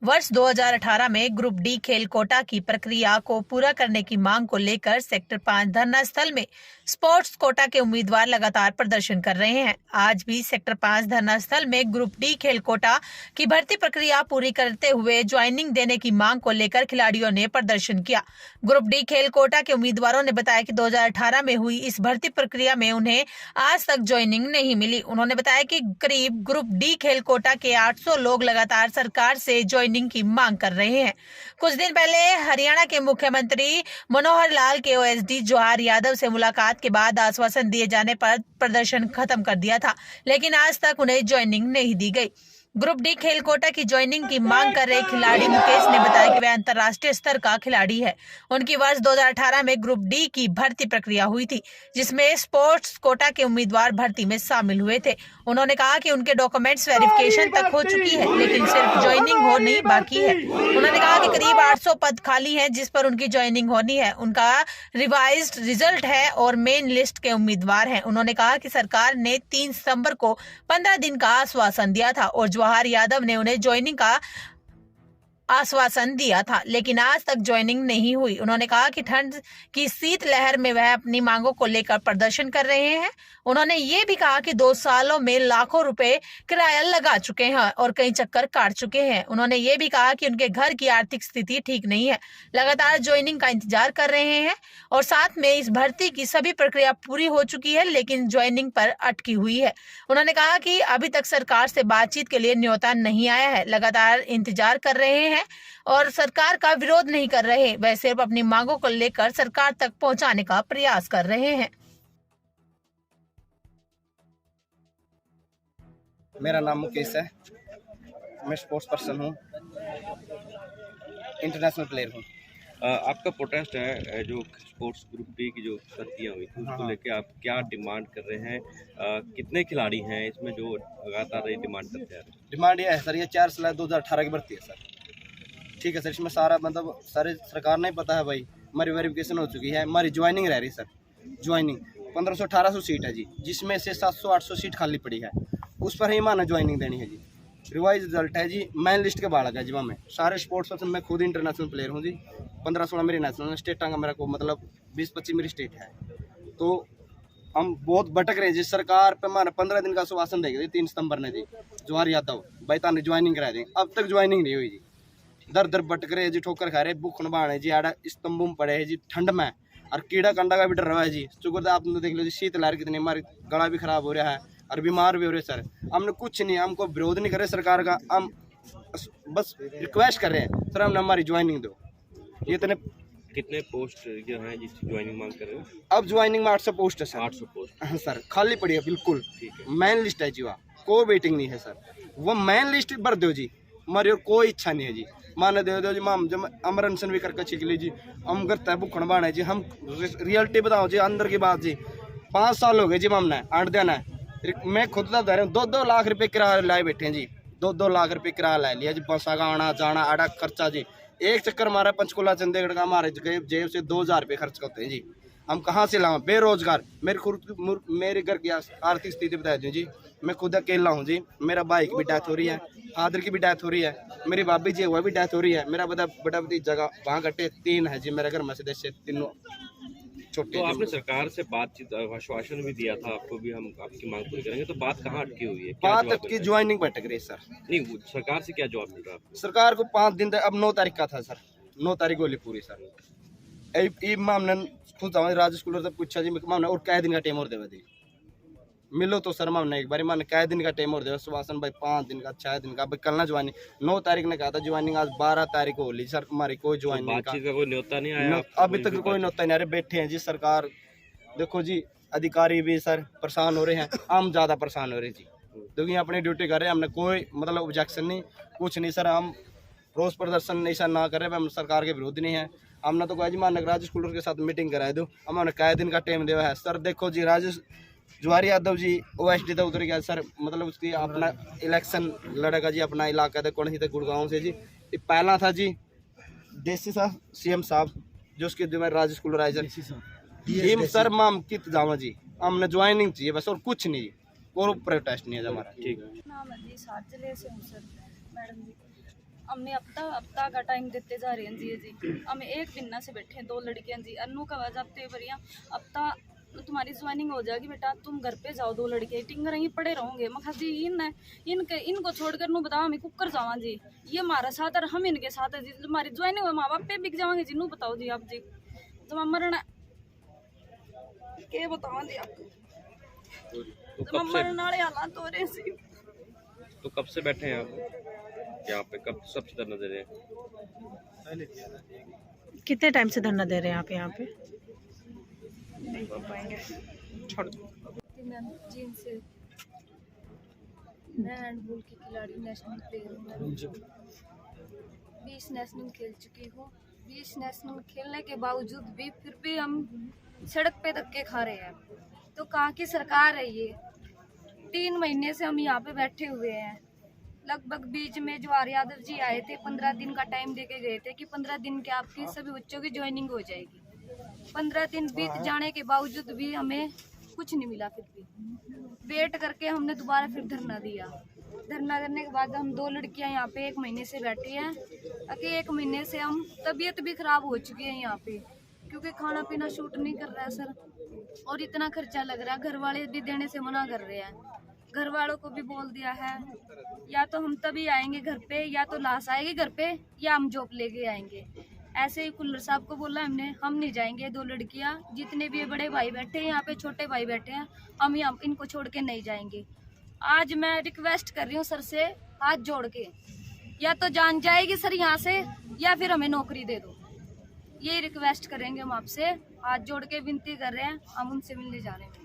वर्ष 2018 में group D खेल कोटा की प्रक्रिया को पूरा करने की मांग को लेकर सेक्टर 5 धरना स्थल में स्पोर्ट्स कोटा के उम्मीदवार लगातार प्रदर्शन कर रहे हैं। आज भी सेक्टर 5 धरना स्थल में ग्रुप डी खेल कोटा की भर्ती प्रक्रिया पूरी करते हुए ज्वाइनिंग देने की मांग को लेकर खिलाड़ियों ने प्रदर्शन किया। ग्रुप डी खेल कोटा के उम्मीदवारों ने बताया कि 2018 में हुई इस भर्ती प्रक्रिया में उन्हें आज तक ज्वाइनिंग नहीं मिली। उन्होंने बताया कि करीब ग्रुप डी खेल कोटा के 800 लोग लगातार सरकार से ज्वाइनिंग की मांग कर रहे हैं। कुछ दिन पहले हरियाणा के मुख्यमंत्री मनोहर लाल के ओएसडी जवाहर यादव से मुलाकात के बाद आश्वासन दिए जाने पर प्रदर्शन खत्म कर दिया था, लेकिन आज तक उन्हें ज्वाइनिंग नहीं दी गई। ग्रुप डी खेल कोटा की ज्वाइनिंग की मांग कर रहे खिलाड़ी मुकेश ने बताया कि वह अंतर्राष्ट्रीय स्तर का खिलाड़ी है। उनकी वर्ष 2018 में ग्रुप डी की भर्ती प्रक्रिया हुई थी, जिसमें स्पोर्ट्स कोटा के उम्मीदवार भर्ती में शामिल हुए थे। उन्होंने कहा कि उनके डॉक्यूमेंट्स वेरिफिकेशन तक हो चुकी है, लेकिन सिर्फ ज्वाइनिंग होनी बाकी है। उन्होंने कहा कि करीब 800 पद खाली हैं, जिस पर उनकी ज्वाइनिंग होनी है। उनका रिवाइज्ड रिजल्ट है और मेन लिस्ट के उम्मीदवार हैं। उन्होंने कहा कि सरकार ने 3 सितंबर को 15 दिन का आश्वासन दिया था और जवाहर यादव ने उन्हें ज्वाइनिंग का आश्वासन दिया था, लेकिन आज तक ज्वाइनिंग नहीं हुई। उन्होंने कहा कि ठंड की शीत लहर में वह अपनी मांगों को लेकर प्रदर्शन कर रहे हैं। उन्होंने ये भी कहा कि 2 सालों में लाखों रुपए किराया लगा चुके हैं और कई चक्कर काट चुके हैं। उन्होंने ये भी कहा कि उनके घर की आर्थिक स्थिति ठीक नहीं है, लगातार ज्वाइनिंग का इंतजार कर रहे हैं और साथ में इस भर्ती की सभी प्रक्रिया पूरी हो चुकी है, लेकिन ज्वाइनिंग पर अटकी हुई है। उन्होंने कहा कि अभी तक सरकार से बातचीत के लिए न्योता नहीं आया है, लगातार इंतजार कर रहे हैं और सरकार का विरोध नहीं कर रहे, वह सिर्फ अपनी मांगों को लेकर सरकार तक पहुंचाने का प्रयास कर रहे हैं। मेरा नाम मुकेश है, मैं स्पोर्ट्स पर्सन हूँ, इंटरनेशनल प्लेयर हूँ। आपका प्रोटेस्ट है जो स्पोर्ट्स ग्रुप डी की जो भर्तियाँ हुई थी उसको लेके आप क्या डिमांड कर रहे हैं? कितने खिलाड़ी हैं इसमें जो लगातार ये डिमांड करते हैं? डिमांड ये है सर, ये 4/2018 की भर्ती है सर। ठीक है सर, इसमें सारा मतलब सारे सरकार नहीं पता है भाई, हमारी वेरिफिकेशन हो चुकी है, हमारी ज्वाइनिंग रह रही सर। ज्वाइनिंग 1500-1800 सीट है जी, जिसमें से 700-800 सीट खाली पड़ी है, उस पर ही माना ज्वाइनिंग देनी है जी। रिवाइज रिजल्ट है जी, मेन लिस्ट के बालक है जी। वहाँ में सारे स्पोर्ट्स पर्सन, मैं खुद इंटरनेशनल प्लेयर हूँ जी। 15-16 मेरी नेशनल स्टेट का मेरा को मतलब 20-25 मेरी स्टेट है। तो हम बहुत भटक रहे हैं जी। सरकार पे हमारा 15 दिन का आश्वासन देगी 3 सितंबर ने जी, जवाहर यादव भाई ताने ज्वाइनिंग करा दें, अब तक ज्वाइनिंग नहीं हुई जी। दर दर भटक रहे जी, ठोकर खा रहे, भूख नबाण है जी, आड़ा स्तंभों में पड़े है जी ठंड में, और कीड़ा कंडा का भी डर रहा है जी। चुकर आपने देख लो जी, शीत लहर कितनी, हमारी गला भी खराब हो रहा है और बीमार भी हो रहे सर। हमने कुछ नहीं, हमको विरोध नहीं करे सरकार का, हम बस रिक्वेस्ट कर रहे हैं सर, हमने हमारी ज्वाइनिंग दो। ये इतने कितने पोस्ट जो हैं जिसकी ज्वाइनिंग मांग कर रहे हो? अब ज्वाइनिंग में 800 पोस्ट है सर। 800 पोस्ट हाँ सर, खाली पड़ी है बिल्कुल। ठीक है, मेन लिस्ट है जी, वहाँ कोई वेटिंग नहीं है सर। वो मेन लिस्ट भर दो जी, हमारी और कोई इच्छा नहीं है जी। माने दे दो जी, हम जब अमरनसन भी करके छिक ली जी, हम करता है भूखण बाण है जी। हम रियलिटी बताओ जी, अंदर की बात जी, 5 साल हो गए जी हमने आठ देना है। मैं खुद का बता रहा हूँ, 2-2 लाख रुपए किराया लाए बैठे हैं जी, 2-2 लाख रुपए किराया ला लिया जी। बसा का आना जाना आड़ा खर्चा जी, एक चक्कर हमारा पंचकुला चंडीगढ़ का हमारे जेब से 2000 रुपये खर्च करते हैं जी। हम कहाँ से लाऊं? बेरोजगार, मेरे घर की आर्थिक स्थिति बता दूँ जी, मैं खुद अकेला हूँ जी। मेरा भाई की भी डेथ हो रही है, फादर की भी डेथ हो रही है, मेरी भाभी जी वह भी डेथ हो रही है, मेरा बड़ा भतीजा जगह वहाँ कटे 3 है जी मेरे घर में से तीनों छोटे। तो आपने सरकार से बातचीत आश्वासन भी दिया था आपको भी, हम आपकी मांग पूरी करेंगे, तो बात कहाँ अटकी हुई है? बात अटकी ज्वाइनिंग पर अटक रही है सर। नहीं, सरकार से क्या जवाब मिल रहा है? सरकार को 5 दिन तक, अब 9 तारीख का था सर, 9 तारीख होली पूरी सर। हमने खुद राज स्कूल से पूछा जी, मामने और कै दिन का टाइम और देवे दी मिलो तो सर। मामने एक बार मामने कै दिन का टाइम और देवे सुभाषन भाई, 5 दिन का 6 दिन का भाई, कल ना ज्वाइनिंग 9 तारीख ने कहा था ज्वाइनिंग, आज 12 तारीख को होली सर। हमारी कोई ज्वाइनिंग बातचीत का कोई न्योता नहीं आया? अभी तक कोई न्योता नहीं आ रहे, बैठे हैं जी। सरकार देखो जी, अधिकारी भी सर परेशान हो रहे हैं, हम ज़्यादा परेशान हो रहे जी, क्योंकि अपनी ड्यूटी कर रहे हैं। हमने कोई मतलब ऑब्जेक्शन नहीं, कुछ नहीं सर। हम रोज प्रदर्शन ऐसा ना करें, हम सरकार के विरोध नहीं है। हमने तो कहा जी मान राज्य स्कूलर के साथ मीटिंग कराए दो, हमने कै दिन का टाइम दिया है सर। देखो जी, जवाहर यादव जी ओएसडी तक उतर गया सर, मतलब उसकी अपना इलेक्शन लड़ेगा जी, अपना इलाका था कौन सी तक गुड़गांव से जी। ये पहला था जी देसी साहब, सीएम साहब, जो उसके जो राज्य स्कूलर आए सर, सर माम कित जावा जी, हमने ज्वाइनिंग चाहिए बस, और कुछ नहीं, कोई प्रोटेस्ट नहीं है हमारा। ठीक है। नाम है जी, सार्चले से हूँ सर मैडम जी। हमें हफ्ता का टाइम देते जा रहे हैं जी। हमें एक महीना से बैठे हैं 2 लड़कियां जी। अन्नू का जाते बढ़िया हफ्ता तुम्हारी ज्वाइनिंग हो जाएगी बेटा, तुम घर पे जाओ। 2 लड़के टिंगर ही पड़े रहोगे। मैं जी इनको छोड़कर नू बताओ हमें कुकर जावा जी, ये हमारा साथ और हम इनके साथ है जी। हमारी ज्वाइनिंग हो माँ बाप पे बिक जाओगे जी। नू बताओ जी आप जी, जब मरना क्या बताओ जी आपको, तो कब से मरने वाले हालात हो रहे हैं। तो कब से बैठे हैं आप यहाँ पे, कब सबसे धरना दे रहे हैं? कितने टाइम से धरना दे रहे हैं आप यहाँ पे? छोड़ दो। जीन से मैं हैंडबॉल की खिलाड़ी, नेशनल प्लेयर हूँ। 20 नेशनल खेल चुकी हूँ। 20 नेशनल खेलने के बावजूद भी फिर भी हम सड़क पे धक्के खा रहे हैं। तो कहाँ की सरकार है ये? 3 महीने से हम यहाँ पे बैठे हुए हैं। लगभग बीच में जवाहर यादव जी आए थे, 15 दिन का टाइम देके गए थे कि 15 दिन के आपकी सभी बच्चों की ज्वाइनिंग हो जाएगी। 15 दिन बीत जाने के बावजूद भी हमें कुछ नहीं मिला। फिर भी वेट करके हमने दोबारा फिर धरना दिया। धरना करने के बाद हम 2 लड़कियां यहाँ पे 1 महीने से बैठी हैं। अभी 1 महीने से हम तबीयत भी खराब हो चुकी है यहाँ पे, क्योंकि खाना पीना शूट नहीं कर रहा है सर, और इतना खर्चा लग रहा है। घर वाले भी देने से मना कर रहे हैं। घर वालों को भी बोल दिया है या तो हम तभी आएंगे घर पे, या तो लाश आएगी घर पे, या हम जॉब लेके आएंगे। ऐसे ही कुल्लर साहब को बोला हमने, हम नहीं जाएंगे। 2 लड़कियां जितने भी बड़े भाई बैठे हैं यहाँ पे, छोटे भाई बैठे हैं, हम यहाँ इनको छोड़ के नहीं जाएंगे। आज मैं रिक्वेस्ट कर रही हूँ सर से हाथ जोड़ के, या तो जान जाएगी सर यहाँ से, या फिर हमें नौकरी दे दो। ये रिक्वेस्ट करेंगे हम आपसे, हाथ जोड़ के विनती कर रहे हैं। हम उनसे मिलने जा रहे हैं।